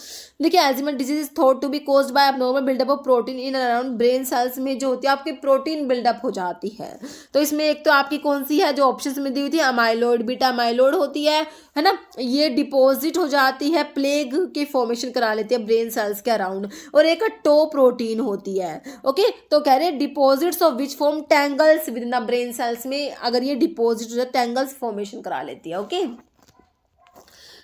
देखिए Alzheimer disease is thought to be caused by abnormal buildup of protein in around brain cells में जो होती है आपकी प्रोटीन बिल्डअप हो जाती है, तो इसमें एक तो आपकी कौन सी है जो ऑप्शन में दी हुई थी, अमाइलोइड, बीटा अमाइलोइड होती है ना, ये डिपॉजिट हो जाती है, प्लेग की फॉर्मेशन करा लेती है ब्रेन सेल्स के अराउंड, और एक टो प्रोटीन होती है, ओके, तो कह रहे हैं deposits of which form tangles with in the brain cells में, अगर ये डिपॉजिट हो जाए टैंगल्स फॉर्मेशन करा लेती है, ओके।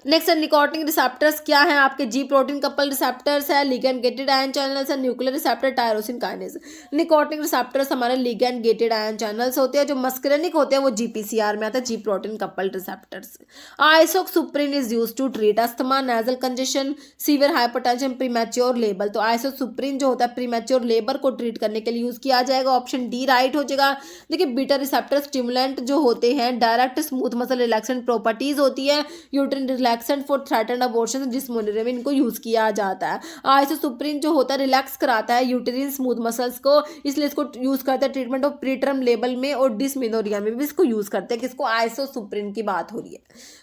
नेक्स्ट निकोटिन रिसेप्टर्स क्या है आपके, जी प्रोटीन कपल रिसेप्टर्स है, लिगैंड गेटेड आयन चैनल्स है, nuclear receptor, tyrosine kinase. Nicotine receptors हमारे लिगैंड गेटेड आयन चैनल्स होते हैं, जो मस्करेनिक होते हैं वो जीपीसीआर में आता है, G protein coupled receptors. Isoxsuprine is use to treat asthma, nasal congestion, severe hypertension, premature labour, तो आइसोक्सुप्रिन जो होता है प्रीमैच्योर लेबर को ट्रीट करने के लिए यूज किया जाएगा, ऑप्शन डी राइट हो जाएगा। देखिए बीटा रिसेप्टर स्टिमुलेंट जो होते हैं, direct smooth muscle relaxant properties होती है, uterine relaxant for threatened abortion, जिस मुनरे में इनको यूज किया जाता है। आइसोसुप्रिन जो होता है रिलैक्स कराता है यूटेरिन स्मूथ मसल्स को, इसलिए इसको यूज करते हैं ट्रीटमेंट ऑफ प्रीटर्म लेबल में और डिसमेनोरिया में भी इसको यूज करते हैं, किसको, आइसोसुप्रिन की बात हो रही है।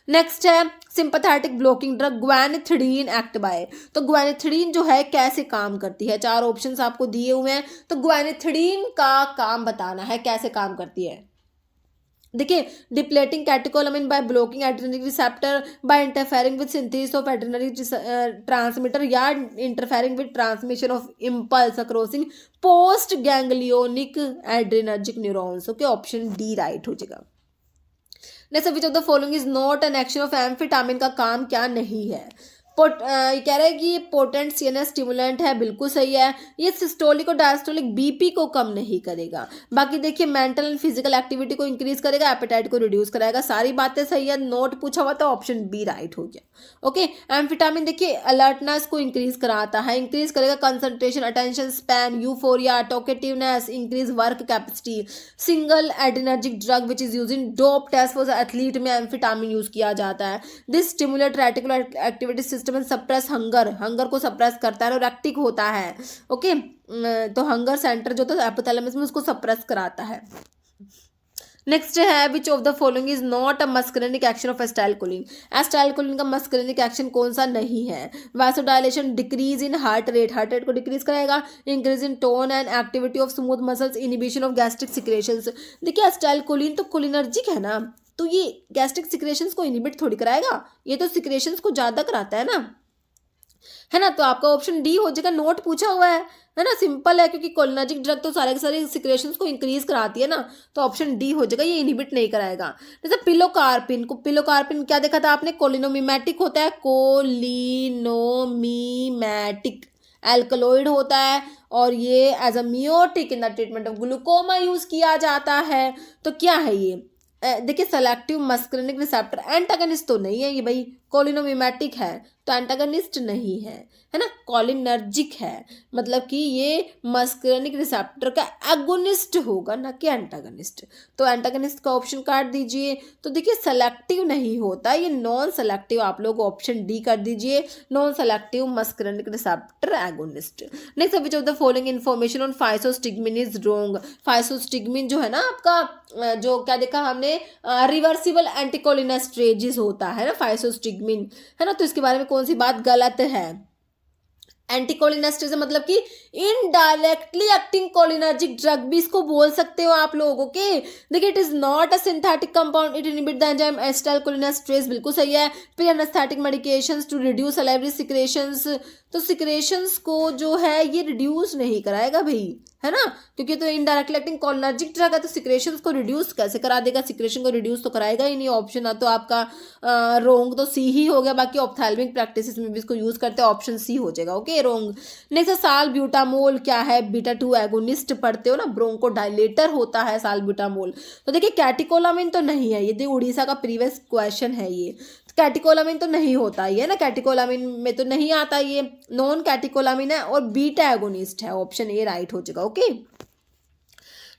नेक्स्ट है sympathetic blocking drug guanethidine act by, तो ग्वानिथिडीन जो है कैसे काम करती है, 4 ऑप्शंस आपको दिए हुए हैं, तो ग्वानिथिडीन का काम बताना है कैसे काम करती है। देखिए depleting catecholamine by blocking adrenergic receptor, by interfering with synthesis of adrenergic transmitter, या interfering with transmission of impulse across post ganglionic adrenergic neurons, okay, option D right हो जाएगा। Next which of the following is not an action of amphetamine, का काम क्या नहीं है, ये कह रहा है कि ये पोटेंट सीएनएस स्टिमुलेंट है, बिल्कुल सही है। ये सिस्टोलिक और डायस्टोलिक बीपी को कम नहीं करेगा। बाकी देखिए मेंटल एंड फिजिकल एक्टिविटी को इंक्रीज करेगा, एपेटाइट को रिड्यूस कराएगा। सारी बातें सही है, नोट पूछा हुआ तो ऑप्शन बी राइट हो गया। ओके, एम्फेटामिन देखिए अलर्टनेस को इंक्रीज कराता है, इंक्रीज करेगा concentration, attention span, euphoria, talkativeness, increase work capacity. Single adrenergic drug which is use in dope test for athlete में एम्फेटामिन यूज किया जाता है। This stimulate reticular activity system and suppress hunger को suppress करता है और रेक्टिक होता है। ओके, तो हंगर सेंटर जो था एपिथैलेमस में उसको सप्रेस कराता है। नेक्स्ट है which of the following is not a muscarinic action of acetylcholine. Acetylcholine का मस्करेनिक एक्शन कौन सा नहीं है? वासोडायलेशन, डिक्रीज इन हार्ट रेट को डिक्रीज कराएगा, increase in tone and activity of smooth muscles, inhibition of gastric secretions. देखिए acetylcholine तो cholinergic है ना, तो ये गैस्ट्रिक सिक्रेशंस को इनिबिट थोड़ी कराएगा, ये तो सिक्रेशंस को ज़्यादा कराता है ना। तो आपका ऑप्शन डी हो जाएगा, नोट पूछा हुआ है ना, सिंपल है क्योंकि कोलिनर्जिक ड्रग तो सारे के सारे सिक्रेशंस को इंक्रीज कराती है ना, तो ऑप्शन डी हो जाएगा, ये इनहिबिट नहीं कराएगा। जैसे पिलोकार्पिन क्या देखा था आपने? कोलिनोमिमेटिक होता है, कोलिनोमिमेटिक एल्कलॉइड होता है और ये as a miotic in the treatment of glaucoma use किया जाता है। तो क्या है ये? देखिए सेलेक्टिव मस्करेनिक रिसेप्टर एंटागनिस्ट तो नहीं है ये भाई, कोलिनोमिमेटिक है तो एंटागनिस्ट नहीं है ना, कोलिनर्जिक है, मतलब कि ये मस्करेनिक रिसेप्टर का एगोनिस्ट होगा ना कि एंटागनिस्ट। तो एंटागनिस्ट का ऑप्शन काट दीजिए। तो देखिए सेलेक्टिव नहीं होता, ये नॉन सेलेक्टिव, आप लोग ऑप्शन डी कर दीजिए, non selective muscarinic receptor agonist. Next which of the following information on फाइसोस्टिग्मिन is wrong. फाइसोस्टिग्मिन जो है ना आपका, जो क्या देखा हमने, रिवर्सिबल एंटीकोलिनेस्ट्रेजिस होता है ना फाइसोस्टिग्मिन, है ना, तो इसके बारे में कौन सी बात गलत है? एंटीकोलिनेस्ट्रेज मतलब कि इनडायरेक्टली एक्टिंग कोलिनर्जिक ड्रग भी इसको बोल सकते हो आप लोग। ओके, देखिए it is not a synthetic compound, it inhibit the enzyme acetylcholinesterase, बिल्कुल सही है। फिर anaesthetic medications to reduce salivary secretions, तो सिक्रेशंस को जो है ये रिड्यूस नहीं कराएगा भाई, है ना, क्योंकि तो इनडायरेक्टली एक्टिंग कोलिनर्जिक ड्रग है, तो सिक्रेशंस को रिड्यूस कैसे करा देगा? सिक्रेशन को रिड्यूस तो कराएगा ही नहीं। ऑप्शन तो आपका रोंग तो सी ही हो गया। बाकी ऑप्थेल्मिक प्रैक्टिसेस में भी इसको यूज करते हैं, ऑप्शन सी हो जाएगा। ओके, रोंग। नेक्स्ट सालब्यूटामोल क्या है? बीटा-2 एगोनिस्ट पढ़ते हो ना, ब्रोंको डायलेटर होता है सालब्यूटामोल। तो देखिए कैटिकोलामिन तो नहीं है, ये उड़ीसा का प्रीवियस क्वेश्चन है ये। कैटिकोलामिन तो नहीं होता ये ना, कैटिकोलामिन में तो नहीं आता ये, नॉन कैटिकोलामिन है और बीटा एगोनिस्ट है, ऑप्शन ए राइट हो जाएगा। Okay,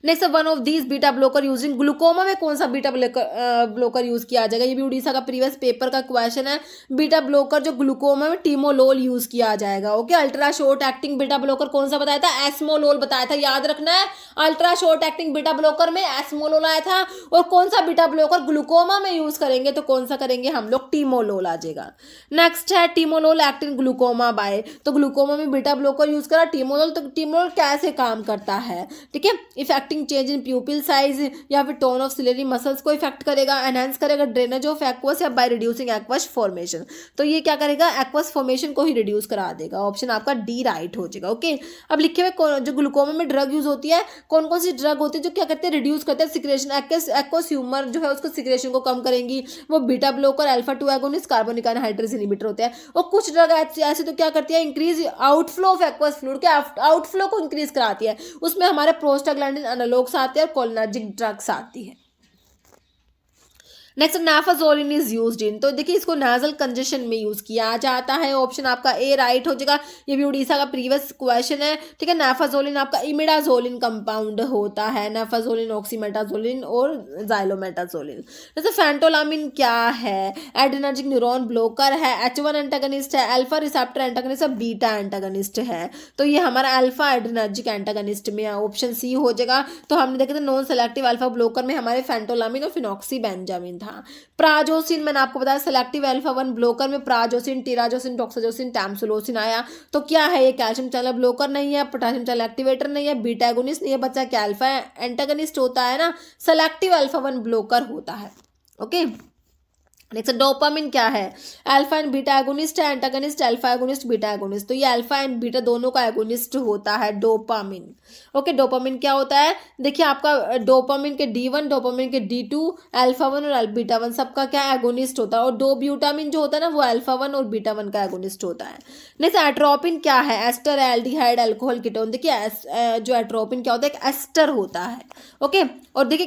next one of these beta blocker using glaucoma में कौन सा बीटा ब्लोकर यूज किया जाएगा? ये भी उड़ीसा का प्रीवियस पेपर का क्वेश्चन है। बीटा ब्लोकर जो ग्लूकोमा में टीमोलोल यूज किया जाएगा। Okay, ultra short acting beta blocker कौन सा बताया था? एस्मोलोल बताया था, याद रखना है। Ultra short acting beta blocker में एस्मोलोल आया था। और कौन सा बीटा ब्लोकर ग्लूकोमा में यूज करेंगे तो कौन सा करेंगे हम लोग? टीमोलोल आ जाएगा। नेक्स्ट है टीमोलोल एक्टिंग ग्लूकोमा बाय, तो ग्लूकोमा में बीटा ब्लोकर यूज करा टीमोलोल। तो टीमोलोल कैसे काम करता है? ठीक है, affecting change in pupil size या फिर टोन ऑफ सिलेरी मसल्स को इफेक्ट करेगा, एनहांस करेगा ड्रेनेज ऑफ एक्वस या बाय रिड्यूसिंग एक्वस फॉर्मेशन। तो ये क्या करेगा? एक्वस फॉर्मेशन को ही रिड्यूस करा देगा, ऑप्शन आपका डी राइट हो जाएगा। ओके, अब लिखे हुए जो ग्लूकोमा में ड्रग यूज होती है, कौन कौन सी ड्रग होती है जो क्या करते हैं? रिड्यूस करते हैं सिक्रेशन, एक्वस ह्यूमर जो है उसको सिक्रेशन को कम करेंगी, वो beta blocker, alpha two agonist, carbonic anhydrase inhibitor होते हैं। और कुछ ड्रग ऐसे तो क्या करती है? Increase outflow of aqueous fluid के आउटफ्लो को इंक्रीज कराती है, उसमें हमारे प्रोस्टाग्लैंडिन एनालॉग्स आते हैं और कोलिनर्जिक ड्रग्स आती है। नेक्स्ट नाफाजोलिन इज यूज्ड इन, तो देखिए इसको नाजल कंजेशन में यूज किया जाता है, ऑप्शन आपका ए राइट हो जाएगा। ये भी उड़ीसा का प्रीवियस क्वेश्चन है। ठीक है, नाफाजोलिन आपका इमिडाजोलिन कंपाउंड होता है, नाफाजोलिन, ऑक्सीमेटाजोलिन और जाइलोमेटाजोलिन। जैसे फैंटोलामिन क्या है? एड्रेनर्जिक न्यूरॉन ब्लोकर है, H1 एंटागनिस्ट है, अल्फा रिसेप्टर एंटागनिस्ट है, बीटा एंटागनिस्ट है। तो ये हमारा अल्फा एड्रेनर्जिक एंटागनिस्ट में ऑप्शन सी हो जाएगा। तो हमने देखा था नॉन सेलेक्टिव अल्फा ब्लोकर में हमारे फैंटोलामिन और फिनॉक्सीबेंजामिन था। प्राजोसिन मैंने आपको बताया सेलेक्टिव अल्फा-1 ब्लोकर में प्राजोसिन, टिराजोसिन, डॉक्साजोसिन, टैमसुलोसिन आया। तो क्या है ये? कैल्शियम चैनल ब्लोकर नहीं है, पोटेशियम चैनल एक्टिवेटर नहीं है, बीटा एगोनिस्ट नहीं है, बच्चा क्या अल्फा एंटागनिस्ट होता है ना, सेलेक्टिव अल्फा-1 ब्लोकर होता है। ओके, नेक्स्ट डोपामिन क्या है? अल्फा एंड बीटा एगोनिस्ट है, antagonist, alpha agonist, beta agonist. तो ये अल्फा एंड बीटा दोनों का एगोनिस्ट होता है डोपामिन। ओके, डोपामिन क्या होता है? देखिए आपका डोपामिन के D1, डोपामिन के D2, अल्फा 1 और बीटा 1 सबका क्या एगोनिस्ट होता है, और डो ब्यूटामिन जो होता है ना वो अल्फा 1 और बीटा 1 का एगोनिस्ट होता है। नेक्स्ट एट्रोपिन क्या है? Ester, aldehyde, alcohol, ketone. देखिए जो एट्रोपिन क्या होता है? एक एस्टर होता है। ओके, और देखिए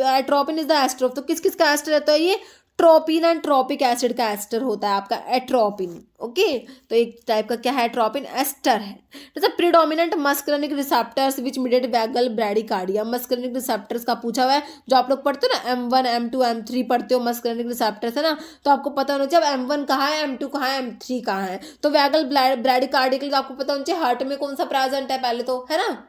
atropine is the ester of, तो किस किस का एस्टर रहता है? ये ट्रोपिन एंड ट्रोपिक एसिड का एस्टर होता है आपका एट्रोपिन। ओके, तो एक टाइप का क्या है? एट्रोपिन एस्टर है। जैसे प्रीडोमिनेंट मस्करनिक रिसेप्टर्स विच मीडिएट वैगल ब्रैडिकार्डिया। मस्करनिक रिसेप्टर्स का पूछा हुआ है, जो आप लोग पढ़ते हो ना M1 M2 M3 पढ़ते हो, मस्करनिक रिसेप्टर्स है ना, तो आपको पता होना चाहिए अब M1 कहाँ है, M2 कहाँ है, M3 कहाँ है। तो वैगल ब्रैडिकार्डिया के लिए आपको पता होना चाहिए हार्ट में कौन सा प्रेजेंट है पहले तो, है ना।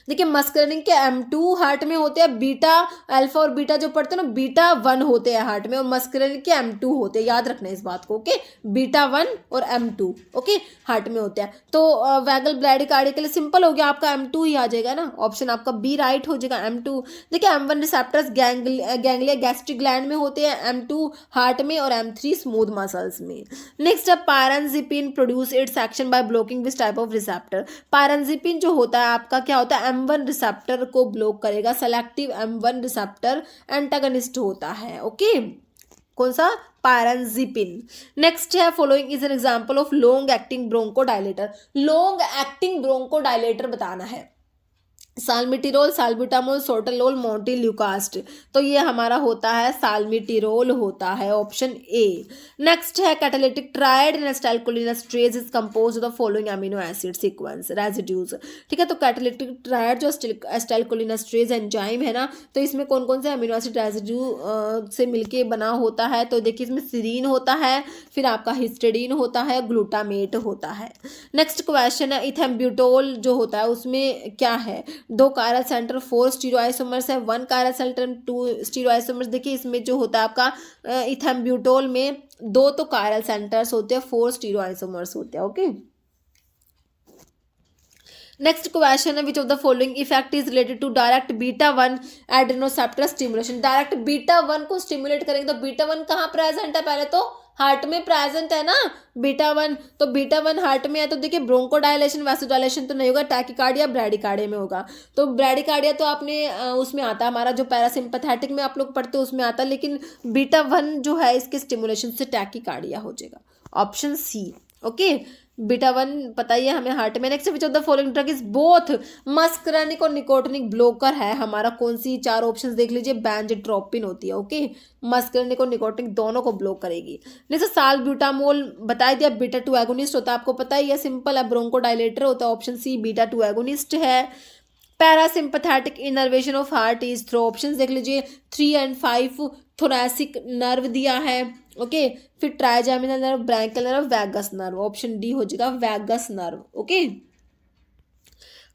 देखिए मस्करनिक के M2 हार्ट में होते हैं, बीटा अल्फा और बीटा जो पढ़ते हैं ना बीटा 1 होते हैं हार्ट में, और मस्करनिक के M2 होते हैं, याद रखना इस बात को। ओके, बीटा 1 और M2 ओके हार्ट में होते हैं। तो वैगल ब्रैडिकार्डिया के लिए सिंपल हो गया, आपका M2 ही आ जाएगा ना, ऑप्शन आपका बी राइट हो जाएगा, M2। देखिए M1 receptors ganglia gastric gland में होते हैं, M2 हार्ट में और M3 स्मूथ मसल्स में। नेक्स्ट है pirenzepine produce its action by blocking this type of receptor. Pirenzepine जो होता है आपका क्या होता है? M1 रिसेप्टर को ब्लॉक करेगा, सेलेक्टिव M1 रिसेप्टर एंटागनिस्ट होता है। ओके, कौन सा? पायरनजिपिन। नेक्स्ट है following is an example of long acting bronchodilator. Long acting bronchodilator बताना है। Salmeterol, salbutamol, sotalol, montelukast. तो ये हमारा होता है साल्मिटिरोल होता है, ऑप्शन ए। नेक्स्ट है catalytic triad in acetylcholinesterase is composed of the following amino acid sequence residues. ठीक है, तो कैटालिटिक ट्राइड जो एसिटाइलकोलिनेस्टरेज एंजाइम है ना, तो इसमें कौन कौन से अमीनो एसिड रेजिड्यू से मिलके बना होता है? तो देखिए इसमें सीरीन होता है, फिर आपका हिस्टिडीन होता है, ग्लूटामेट होता है। नेक्स्ट क्वेश्चन है इथेम्ब्यूटोल जो होता है उसमें क्या है? 2 कायरल सेंटर, 4 स्टीरोआइसोमर्स है, 1 कायरल सेंटर, 2 स्टीरोआइसोमर्स। देखिए इसमें जो होता है आपका इथेम्ब्यूटोल में 2 तो कायरल सेंटर्स होते हैं, 4 स्टीरोआइसोमर्स होते हैं। ओके, नेक्स्ट क्वेश्चन है which of the following effect is related to direct beta 1 adrenoceptor stimulation. Direct beta 1 को स्टिमुलेट करेंगे तो बीटा 1 कहाँ प्रेजेंट है? पहले तो हार्ट में प्रेजेंट है ना बीटा 1, तो बीटा 1 हार्ट में है, तो देखिए ब्रोंकोडायलेशन वैसोडायलेशन तो नहीं होगा, टैकिकार्डिया ब्रैडिकार्डिया में होगा। तो ब्रैडिकार्डिया तो आपने उसमें आता है हमारा जो पैरासिम्पैथेटिक में आप लोग पढ़ते हो उसमें आता है, लेकिन बीटा 1 जो है इसके स्टिमुलेशन से टैकिकार्डिया हो जाएगा, ऑप्शन सी। ओके, बीटा 1 पता ही है हमें हार्ट में। Next which of the following drug is both muscarinic और निकोटिनिक ब्लोकर है हमारा? कौन सी? 4 ऑप्शंस देख लीजिए, बेंजोट्रोपिन होती है। ओके, मस्करनिक और निकोटिनिक दोनों को ब्लॉक करेगी। जैसे साल्ब्यूटामोल बता दिया, बीटा 2 एगोनिस्ट होता है, आपको पता ही है, सिंपल है, ब्रोंकोडायलेटर होता है, ऑप्शन सी बीटा 2 एगोनिस्ट है। Parasympathetic innervation of heart is through, options देख लीजिए 3 एंड 5, थोरैसिक नर्व दिया है। ओके, फिर trigeminal nerve, branchial nerve, vagus nerve, option D हो जाएगा वैगस नर्व। ओके,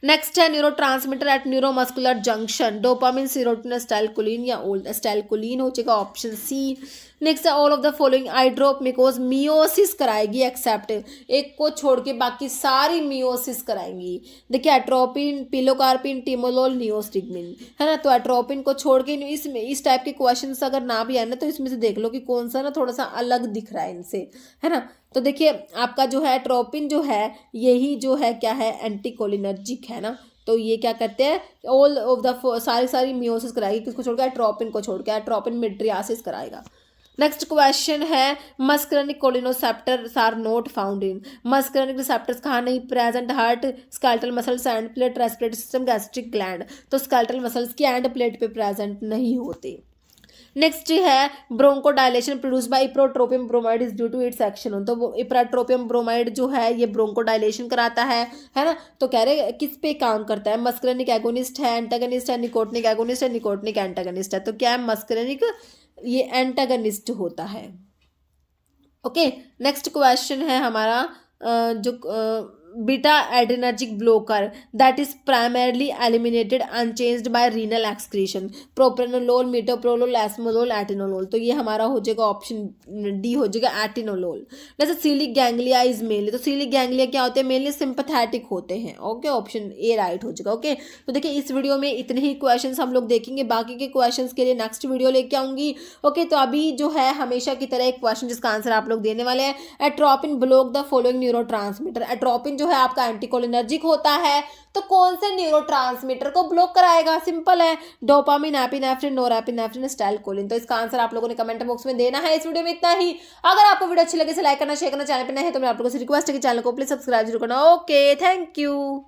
नेक्स्ट है neurotransmitter at neuromuscular junction, dopamine, serotonin, acetylcholine या ओल्ड एसिटाइलकोलिन हो जाएगा, ऑप्शन सी। नेक्स्ट है all of the following eye drop मिकोज miosis कराएगी except, एक को छोड़ के बाकी सारी मियोसिस कराएंगी। देखिए एट्रोपिन, पिलोकार्पिन, टिमोलोल, नियोस्टिग्मिन, है ना। तो एट्रोपिन को छोड़ के इसमें इस टाइप के क्वेश्चन अगर ना भी आए ना तो इसमें से देख लो कि कौन सा ना थोड़ा सा अलग दिख रहा है इनसे, है ना। तो देखिए आपका जो है एट्रोपिन जो है यही जो है क्या है? एंटीकोलिनर्जिक है ना। तो ये क्या करते हैं? ऑल ऑफ द सारी मियोसिस कराएगी, किसको छोड़ के? एट्रोपिन को छोड़ के। एट्रोपिन मिड्रियासिस कराएगा। नेक्स्ट क्वेश्चन है muscarinic cholinoceptors are not found in, muscarinic receptors कहाँ नहीं present? Heart, skeletal muscles, end plate, respiratory system, gastric gland. तो स्केलेटल मसल्स की एंड प्लेट पे प्रेजेंट नहीं होते। नेक्स्ट है bronchodilation produce by ipratropium bromide is due to its action on, तो वो इप्रोट्रोपियम ब्रोमाइड जो है ये ब्रोंकोडायलेशन कराता है ना। तो कह रहे किस पे काम करता है? मस्करनिक एगोनिस्ट है, एंटागनिस्ट है, निकोटिनिक एगोनिस्ट है, निकोटिनिक एंटागनिस्ट है। तो क्या है? मस्करनिक ये एंटागनिस्ट होता है। ओके, नेक्स्ट क्वेश्चन है हमारा जो beta adrenergic blocker that is primarily eliminated unchanged by renal excretion, propranolol, metoprolol, esmolol, atenolol। तो ये हमारा हो जाएगा ऑप्शन डी हो जाएगा एटिनोलोल। जैसे सीलिक गैंग्लिया इज मेनली, तो सीलिक गैंग्लिया क्या होते हैं, मेनली सिंपथेटिक होते हैं। ओके, ऑप्शन ए राइट हो जाएगा। ओके, तो देखिए इस वीडियो में इतने ही क्वेश्चंस हम लोग देखेंगे, बाकी के क्वेश्चंस के लिए नेक्स्ट वीडियो लेके आऊंगी। ओके, तो अभी जो है हमेशा की तरह एक क्वेश्चन जिसका आंसर आप लोग देने वाले हैं, atropine block the following neurotransmitter. Atropine जो है आपका एंटीकोलिनर्जिक होता है, तो कौन से न्यूरोट्रांसमीटर को ब्लॉक कराएगा? सिंपल है, डोपामिन, एपिनेफ्रिन, नोरेपिनेफ्रिन, एसिटाइलकोलिन। तो इसका आंसर आप लोगों ने कमेंट बॉक्स में देना है। इस वीडियो में इतना ही। अगर आपको वीडियो अच्छी लगे तो लाइक करना, शेयर करना, चैनल पर नए हैं तो मैं आप लोगों से रिक्वेस्ट है कि चैनल को प्लीज सब्सक्राइब जरूर करना। Okay, thank you.